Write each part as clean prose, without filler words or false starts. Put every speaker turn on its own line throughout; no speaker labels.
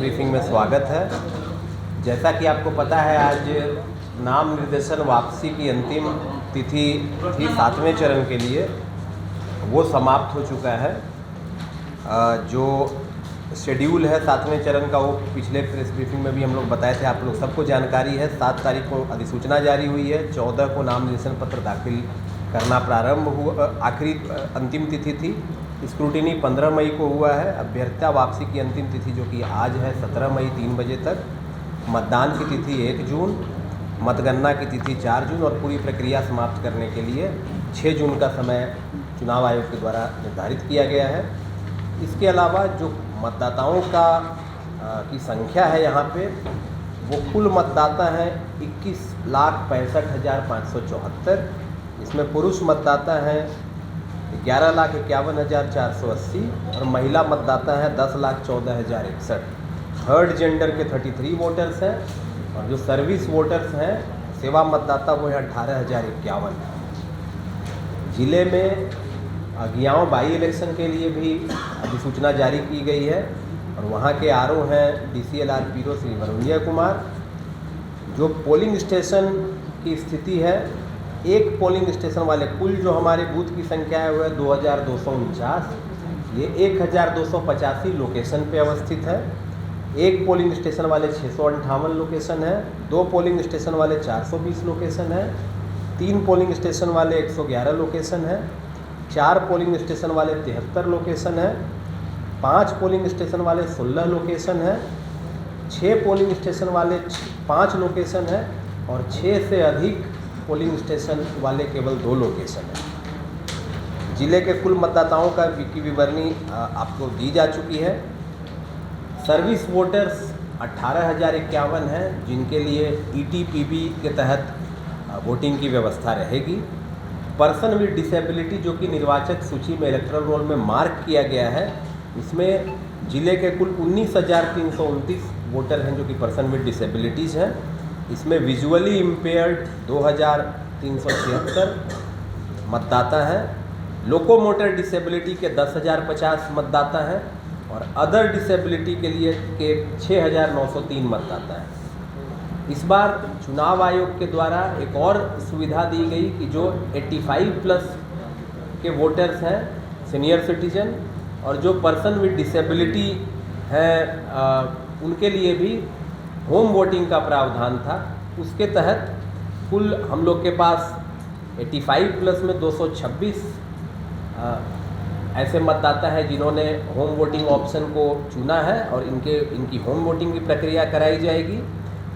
Briefing में स्वागत है। जैसा कि आपको पता है, आज नाम निर्देशन वापसी की अंतिम तिथि थी 7वें चरण के लिए, वो समाप्त हो चुका है। जो शेड्यूल है 7वें चरण का, वो पिछले प्रेस ब्रीफिंग में भी हम लोग बताए थे, आप लोग सबको जानकारी है। 7 तारीख को अधिसूचना जारी हुई है, 14 को नाम निर्देशन पत्र दाखिल करना प्रारंभ हुआ, आखिरी अंतिम तिथि थी। स्क्रूटिनी 15 मई को हुआ है। अभ्यर्थिता वापसी की अंतिम तिथि जो कि आज है 17 मई 3 बजे तक। मतदान की तिथि 1 जून, मतगणना की तिथि 4 जून और पूरी प्रक्रिया समाप्त करने के लिए 6 जून का समय चुनाव आयोग के द्वारा निर्धारित किया गया है। इसके अलावा जो मतदाताओं की संख्या है यहाँ पे, वो कुल मतदाता हैं 21,65,574। इसमें पुरुष मतदाता हैं 11,51,480 और महिला मतदाता हैं 10,14,061। थर्ड जेंडर के 33 वोटर्स हैं और जो सर्विस वोटर्स हैं, सेवा मतदाता, वो हैं 18,051। ज़िले में अगियाँव बाई इलेक्शन के लिए भी अधिसूचना जारी की गई है और वहाँ के आरओ हैं DCLR पीरो श्री वरुण्य कुमार। जो पोलिंग स्टेशन की स्थिति है, एक पोलिंग स्टेशन वाले, कुल जो हमारे बूथ की संख्या है वो है 2249। ये 1285 लोकेशन पे अवस्थित है। एक पोलिंग स्टेशन वाले 658 लोकेशन है, 2 पोलिंग स्टेशन वाले 420 लोकेशन है, 3 पोलिंग स्टेशन वाले 111 लोकेशन है, 4 पोलिंग स्टेशन वाले 73 लोकेशन है, 5 पोलिंग स्टेशन वाले 16 लोकेशन है, 6 पोलिंग स्टेशन वाले 5 लोकेशन है और 6 से अधिक पोलिंग स्टेशन वाले केवल 2 लोकेशन है। जिले के कुल मतदाताओं की विवरणी आपको दी जा चुकी है। सर्विस वोटर्स 18,051 हैं, जिनके लिए ETPB के तहत वोटिंग की व्यवस्था रहेगी। पर्सन विद डिसेबिलिटी जो कि निर्वाचक सूची में इलेक्टोरल रोल में मार्क किया गया है, इसमें जिले के कुल 19,329 वोटर हैं जो कि पर्सन विद डिसेबिलिटीज़ हैं। इसमें विजुअली इम्पेयर्ड 2,376 मतदाता हैं। लोकोमोटर डिसेबिलिटी के 10,050 मतदाता हैं और अदर डिसेबिलिटी के लिए 6,903 मतदाता हैं। इस बार चुनाव आयोग के द्वारा एक और सुविधा दी गई कि जो 85+ के वोटर्स हैं, सीनियर सिटीजन, और जो पर्सन विद डिसेबिलिटी हैं, उनके लिए भी होम वोटिंग का प्रावधान था। उसके तहत कुल हम लोग के पास 85+ में 226 ऐसे मतदाता हैं जिन्होंने होम वोटिंग ऑप्शन को चुना है और इनकी होम वोटिंग की प्रक्रिया कराई जाएगी।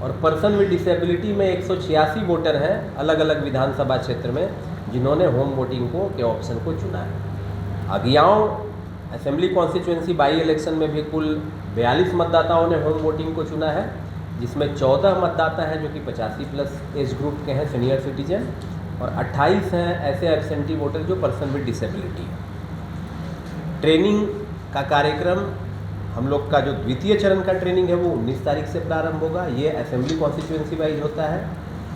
और पर्सन विद डिसेबिलिटी में 186 वोटर हैं अलग अलग विधानसभा क्षेत्र में जिन्होंने होम वोटिंग के ऑप्शन को चुना है। अगियाँव असेंबली कॉन्स्टिट्यूएंसी बाई इलेक्शन में भी कुल 42 मतदाताओं ने होम वोटिंग को चुना है, जिसमें 14 मतदाता हैं जो कि 85+ एज ग्रुप के हैं, सीनियर सिटीजन, और 28 हैं ऐसे एब्सेंटी वोटर जो पर्सन विद डिसेबिलिटी है। ट्रेनिंग का कार्यक्रम, हम लोग का जो द्वितीय चरण का ट्रेनिंग है वो 19 तारीख से प्रारंभ होगा। ये असेंबली कॉन्स्टिट्यूएंसी वाइज होता है।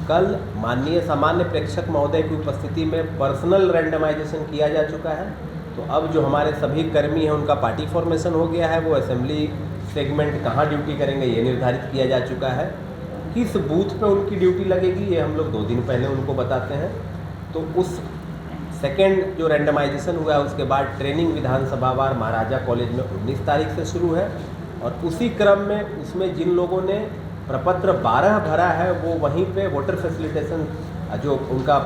कल माननीय सामान्य प्रेक्षक महोदय की उपस्थिति में पर्सनल रैंडमाइजेशन किया जा चुका है। तो अब जो हमारे सभी कर्मी हैं उनका पार्टी फॉर्मेशन हो गया है। वो असेंबली सेगमेंट कहाँ ड्यूटी करेंगे ये निर्धारित किया जा चुका है। किस बूथ पे उनकी ड्यूटी लगेगी ये हम लोग 2 दिन पहले उनको बताते हैं। तो उस सेकेंड जो रैंडमाइजेशन हुआ है उसके बाद ट्रेनिंग विधानसभावार महाराजा कॉलेज में 19 तारीख से शुरू है और उसी क्रम में उसमें जिन लोगों ने प्रपत्र 12 भरा है वो वहीं पे वोटर फैसिलिटेशन, जो उनका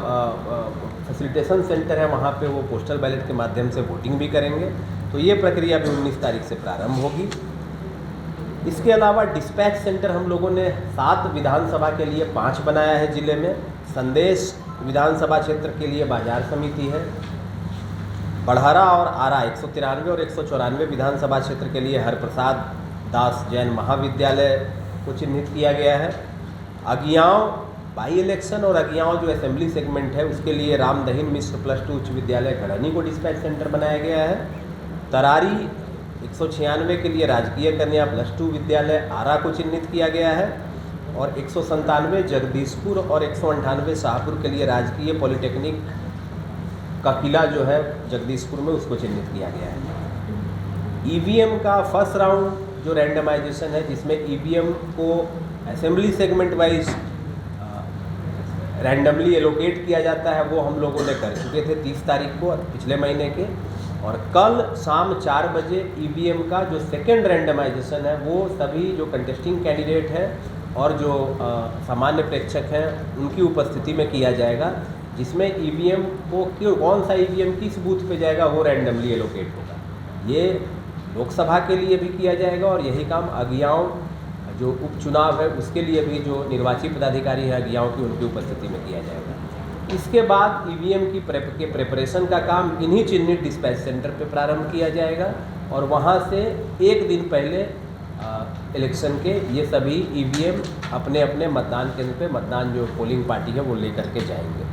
फैसिलिटेशन सेंटर है वहाँ पे वो पोस्टल बैलेट के माध्यम से वोटिंग भी करेंगे। तो ये प्रक्रिया भी 19 तारीख से प्रारंभ होगी। इसके अलावा डिस्पैच सेंटर हम लोगों ने 7 विधानसभा के लिए 5 बनाया है ज़िले में। संदेश विधानसभा क्षेत्र के लिए बाजार समिति है। बढ़हरा और आरा 193 और 194 विधानसभा क्षेत्र के लिए हरप्रसाद दास जैन महाविद्यालय को चिन्हित किया गया है। अगियाँव बाई इलेक्शन और अगियाँव जो असेंबली सेगमेंट है उसके लिए रामदहीन मिश्र +2 उच्च विद्यालय घड़नी को डिस्पैच सेंटर बनाया गया है। तरारी 196 के लिए राजकीय कन्या +2 विद्यालय आरा को चिन्हित किया गया है और 197 जगदीशपुर और 198 शाहपुर के लिए राजकीय पॉलिटेक्निक का किला जो है जगदीशपुर में उसको चिन्हित किया गया है। ईवीएम का फर्स्ट राउंड जो रैंडमाइजेशन है जिसमें ईवीएम को assembly segment wise randomly allocate किया जाता है, वो हम लोगों ने कर चुके थे 30 तारीख को पिछले महीने के। और कल शाम 4 बजे ईवीएम का जो सेकेंड रैंडमाइजेशन है वो सभी जो कंटेस्टिंग कैंडिडेट हैं और जो सामान्य प्रेक्षक हैं उनकी उपस्थिति में किया जाएगा, जिसमें ईवीएम को कौन सा ईवीएम किस बूथ पे जाएगा वो रैंडमली एलोकेट होगा। ये लोकसभा के लिए भी किया जाएगा और यही काम अज्ञाओं जो उपचुनाव है उसके लिए भी जो निर्वाची पदाधिकारी हैं अज्ञाओं की उनकी उपस्थिति में किया जाएगा। इसके बाद ईवीएम की प्रेपरेशन का काम इन्हीं चिन्हित डिस्पैच सेंटर पे प्रारंभ किया जाएगा और वहाँ से एक दिन पहले इलेक्शन के ये सभी ईवीएम अपने अपने मतदान केंद्र पे मतदान जो पोलिंग पार्टी है वो लेकर के जाएंगे।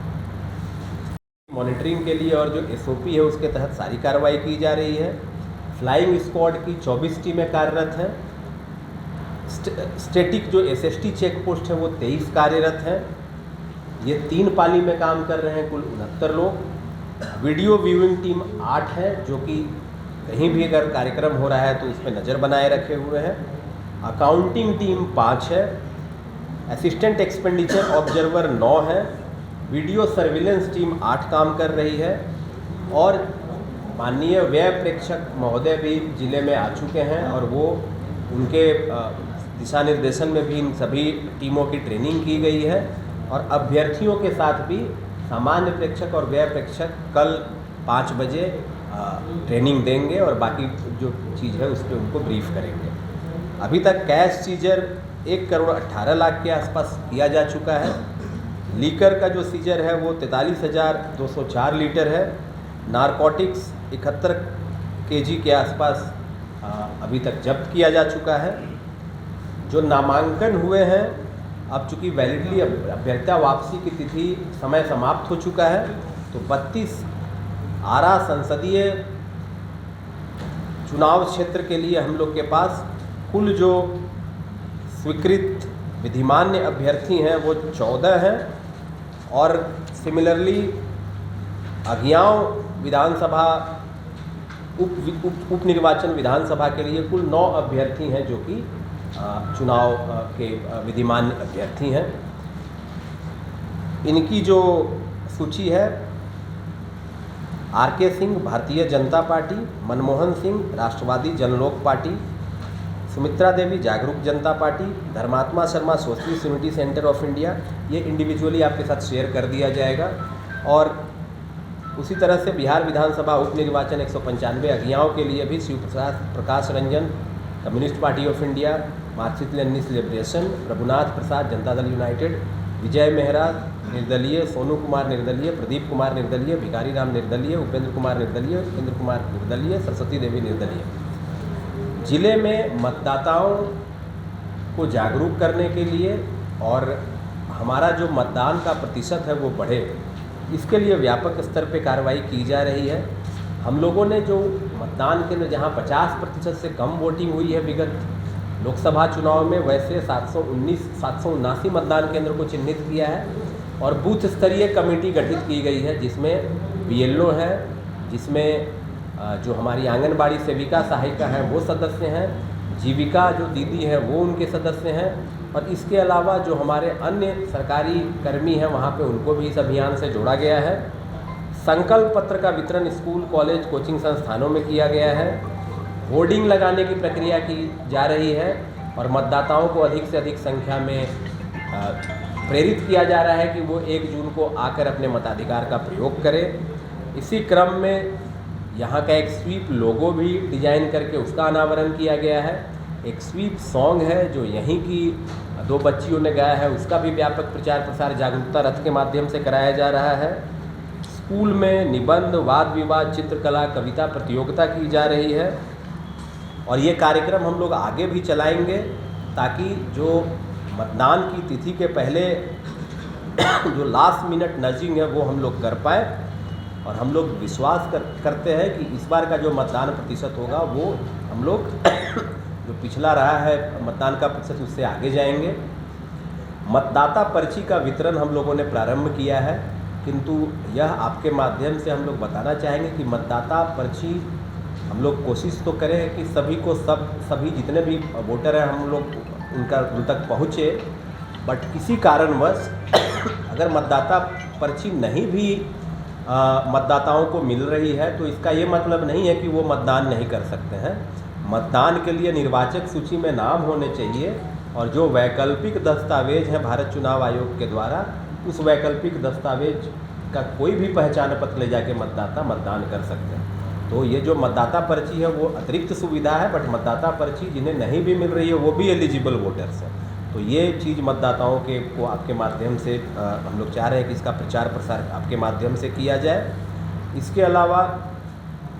मॉनिटरिंग के लिए और जो एसओपी है उसके तहत सारी कार्रवाई की जा रही है। फ्लाइंग स्क्वाड की 24 टीमें कार्यरत हैं। स्टैटिक जो एसएसटी चेक पोस्ट है वो 23 कार्यरत हैं। ये 3 पाली में काम कर रहे हैं, कुल 69 लोग। वीडियो व्यूइंग टीम 8 है जो कि कहीं भी अगर कार्यक्रम हो रहा है तो उस पर नज़र बनाए रखे हुए हैं। अकाउंटिंग टीम 5 है। असिस्टेंट एक्सपेंडिचर ऑब्जर्वर 9 है। वीडियो सर्विलेंस टीम 8 काम कर रही है और माननीय व्यय प्रेक्षक महोदय भी जिले में आ चुके हैं और वो उनके दिशा निर्देशन में भी इन सभी टीमों की ट्रेनिंग की गई है और अभ्यर्थियों के साथ भी सामान्य प्रेक्षक और व्यय प्रेक्षक कल 5 बजे ट्रेनिंग देंगे और बाकी जो चीज़ है उस पर उनको ब्रीफ करेंगे। अभी तक कैश सीजर 1,18,00,000 के आसपास किया जा चुका है। लीकर का जो सीजर है वो 43,204 लीटर है। नारकोटिक्स 71 केजी के आसपास अभी तक जब्त किया जा चुका है। जो नामांकन हुए हैं, अब चूँकि वैलिडली अभ्यर्थिता वापसी की तिथि समय समाप्त हो चुका है, तो 32 आरा संसदीय चुनाव क्षेत्र के लिए हम लोग के पास कुल जो स्वीकृत विधिमान्य अभ्यर्थी हैं वो 14 हैं और सिमिलरली अज्ञाओं विधानसभा उप निर्वाचन विधानसभा के लिए कुल 9 अभ्यर्थी हैं जो कि चुनाव के विधिमान्य अभ्यर्थी हैं। इनकी जो सूची है, आर.के. सिंह भारतीय जनता पार्टी, मनमोहन सिंह राष्ट्रवादी जनलोक पार्टी, सुमित्रा देवी जागरूक जनता पार्टी, धर्मात्मा Sharma socialist unity centre of India, ये इंडिविजुअली आपके साथ शेयर कर दिया जाएगा। और उसी तरह से बिहार विधानसभा उप निर्वाचन 195 अज्ञाओं के लिए भी Shiv Prakash Ranjan Communist Party of India, Marxist Leninist Liberation, Prabhunath Prasad Janata Dal United, विजय मेहरा निर्दलीय, सोनू कुमार निर्दलीय, प्रदीप कुमार निर्दलीय, भिखारी राम निर्दलीय, उपेंद्र कुमार निर्दलीय, उपेंद्र कुमार निर्दलीय, सरस्वती देवी निर्दलीय। जिले में मतदाताओं को जागरूक करने के लिए और हमारा जो मतदान का प्रतिशत है वो बढ़े, इसके लिए व्यापक स्तर पे कार्रवाई की जा रही है। हम लोगों ने जो मतदान केंद्र जहां 50% से कम वोटिंग हुई है विगत लोकसभा चुनाव में, वैसे 779 मतदान केंद्र को चिन्हित किया है और बूथ स्तरीय कमेटी गठित की गई है, जिसमें बीएलओ है, जिसमें जो हमारी आंगनबाड़ी सेविका सहायिका हैं वो सदस्य हैं, जीविका जो दीदी हैं वो उनके सदस्य हैं और इसके अलावा जो हमारे अन्य सरकारी कर्मी हैं वहाँ पे उनको भी इस अभियान से जोड़ा गया है। संकल्प पत्र का वितरण स्कूल, कॉलेज, कोचिंग संस्थानों में किया गया है। होर्डिंग लगाने की प्रक्रिया की जा रही है और मतदाताओं को अधिक से अधिक संख्या में प्रेरित किया जा रहा है कि वो 1 जून को आकर अपने मताधिकार का प्रयोग करें। इसी क्रम में यहाँ का एक स्वीप लोगो भी डिजाइन करके उसका अनावरण किया गया है। एक स्वीप सॉन्ग है जो यहीं की 2 बच्चियों ने गाया है, उसका भी व्यापक प्रचार प्रसार जागरूकता रथ के माध्यम से कराया जा रहा है। स्कूल में निबंध, वाद विवाद, चित्रकला, कविता प्रतियोगिता की जा रही है और ये कार्यक्रम हम लोग आगे भी चलाएंगे ताकि जो मतदान की तिथि के पहले जो लास्ट मिनट नजिंग है वो हम लोग कर पाए और हम लोग विश्वास करते हैं कि इस बार का जो मतदान प्रतिशत होगा वो हम लोग जो पिछला रहा है मतदान का प्रतिशत उससे आगे जाएंगे। मतदाता पर्ची का वितरण हम लोगों ने प्रारंभ किया है, किंतु यह आपके माध्यम से हम लोग बताना चाहेंगे कि मतदाता पर्ची हम लोग कोशिश तो करें कि सभी जितने भी वोटर हैं हम लोग उन तक पहुँचे, बट किसी कारणवश अगर मतदाता पर्ची नहीं भी मतदाताओं को मिल रही है तो इसका ये मतलब नहीं है कि वो मतदान नहीं कर सकते हैं। मतदान के लिए निर्वाचक सूची में नाम होने चाहिए और जो वैकल्पिक दस्तावेज हैं भारत चुनाव आयोग के द्वारा, उस वैकल्पिक दस्तावेज का कोई भी पहचान पत्र ले जाके मतदाता मतदान कर सकते हैं। तो ये जो मतदाता पर्ची है वो अतिरिक्त सुविधा है, बट मतदाता पर्ची जिन्हें नहीं भी मिल रही है वो भी एलिजिबल वोटर्स हैं। तो ये चीज़ मतदाताओं को आपके माध्यम से हम लोग चाह रहे हैं कि इसका प्रचार प्रसार आपके माध्यम से किया जाए। इसके अलावा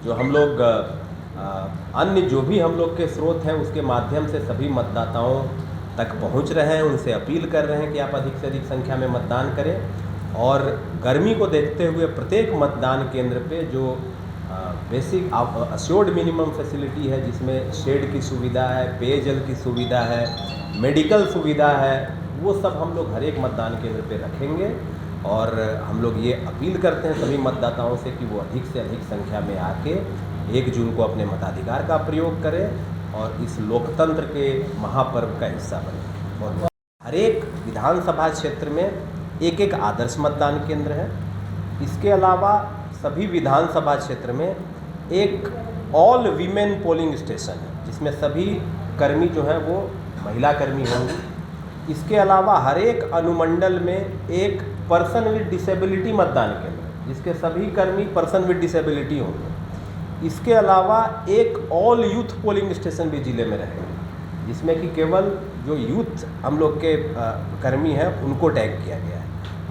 जो हम लोग अन्य जो भी हम लोग के स्रोत हैं उसके माध्यम से सभी मतदाताओं तक पहुंच रहे हैं, उनसे अपील कर रहे हैं कि आप अधिक से अधिक संख्या में मतदान करें। और गर्मी को देखते हुए प्रत्येक मतदान केंद्र पे जो बेसिक अश्योर्ड मिनिमम फैसिलिटी है, जिसमें शेड की सुविधा है, पेयजल की सुविधा है, मेडिकल सुविधा है, वो सब हम लोग हर एक मतदान केंद्र पे रखेंगे। और हम लोग ये अपील करते हैं सभी मतदाताओं से कि वो अधिक से अधिक संख्या में आके 1 जून को अपने मताधिकार का प्रयोग करें और इस लोकतंत्र के महापर्व का हिस्सा बने। और हर एक विधानसभा क्षेत्र में एक एक आदर्श मतदान केंद्र है। इसके अलावा सभी विधानसभा क्षेत्र में एक ऑल वीमेन पोलिंग स्टेशन है, जिसमें सभी कर्मी जो हैं वो महिला कर्मी होंगी। इसके अलावा हर एक अनुमंडल में एक पर्सन विद डिसेबिलिटी मतदान केंद्र, जिसके सभी कर्मी पर्सन विद डिसेबिलिटी होंगे। इसके अलावा एक ऑल यूथ पोलिंग स्टेशन भी ज़िले में रहेगा, जिसमें कि केवल जो यूथ हम लोग के कर्मी हैं उनको टैग किया गया है।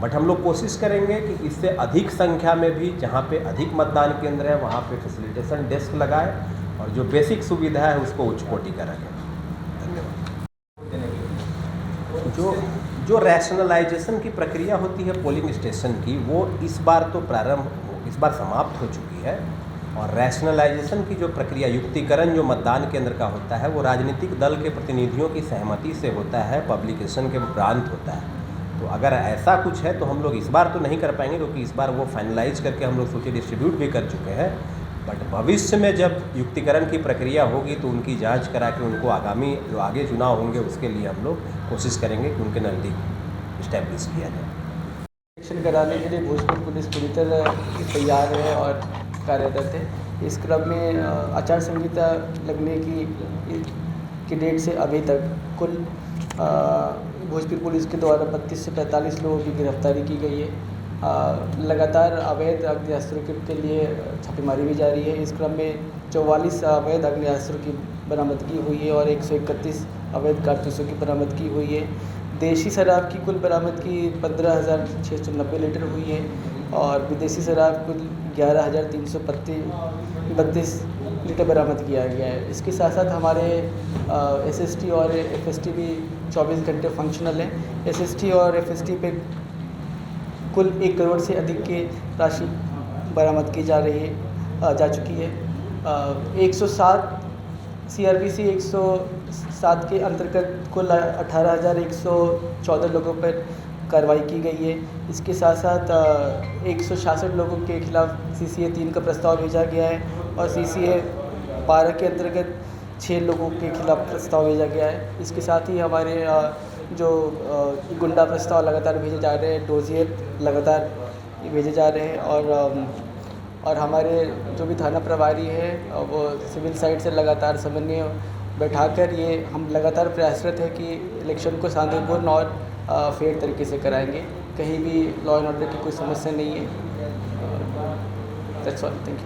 बट हम लोग कोशिश करेंगे कि इससे अधिक संख्या में भी जहाँ पे अधिक मतदान केंद्र है वहाँ पे फैसिलिटेशन डेस्क लगाए और जो बेसिक सुविधा है उसको उच्च कोटि का रखें। जो रैशनलाइजेशन की प्रक्रिया होती है पोलिंग स्टेशन की, वो इस बार समाप्त हो चुकी है। और रैशनलाइजेशन की जो प्रक्रिया, युक्तिकरण जो मतदान केंद्र का होता है, वो राजनीतिक दल के प्रतिनिधियों की सहमति से होता है, पब्लिकेशन के उपरांत होता है। तो अगर ऐसा कुछ है तो हम लोग इस बार तो नहीं कर पाएंगे, क्योंकि इस बार वो फाइनलाइज करके हम लोग सूची डिस्ट्रीब्यूट भी कर चुके हैं। बट भविष्य में जब युक्तिकरण की प्रक्रिया होगी तो उनकी जांच करा के उनको आगामी जो आगे चुनाव होंगे उसके लिए हम लोग कोशिश करेंगे कि उनके नज़दीक इस्टेब्लिश किया जाए।
इलेक्शन कराने के लिए भोजपुर पुलिस पूरी तरह तैयार है और कार्यरत है। इस क्रम में आचार संहिता लगने की डेट से अभी तक कुल भोजपुर पुलिस के द्वारा 32 से 45 लोगों की गिरफ्तारी की गई है। लगातार अवैध अग्निअस्त्रों के लिए छापेमारी भी जारी है। इस क्रम में 44 अवैध अग्निअस्त्रों की बरामदगी हुई है और 131 अवैध कारतूसों की बरामदगी हुई है। देशी शराब की कुल बरामदगी 15,690 लीटर हुई है और विदेशी शराब कुल 11,332 लीटर बरामद किया गया है। इसके साथ साथ हमारे एसएसटी और एफएसटी भी 24 घंटे फंक्शनल हैं। एसएसटी और एफएसटी पे कुल 1 करोड़ से अधिक की राशि बरामद की जा चुकी है। 107 CRPC 107 के अंतर्गत कुल 18,114 लोगों पर कार्रवाई की गई है। इसके साथ साथ 166 लोगों के खिलाफ CCA 3 का प्रस्ताव भेजा गया है और CCA 12 के अंतर्गत 6 लोगों के खिलाफ प्रस्ताव भेजा गया है। इसके साथ ही हमारे जो गुंडा प्रस्ताव लगातार भेजे जा रहे हैं, डोजियर लगातार भेजे जा रहे हैं और हमारे जो भी थाना प्रभारी है वो सिविल साइड से लगातार समन्वय बैठाकर ये हम लगातार प्रयासरत है कि इलेक्शन को शांतिपूर्ण और फेयर तरीके से कराएंगे। कहीं भी लॉ एंड ऑर्डर की कोई समस्या नहीं है। That's all, thank you.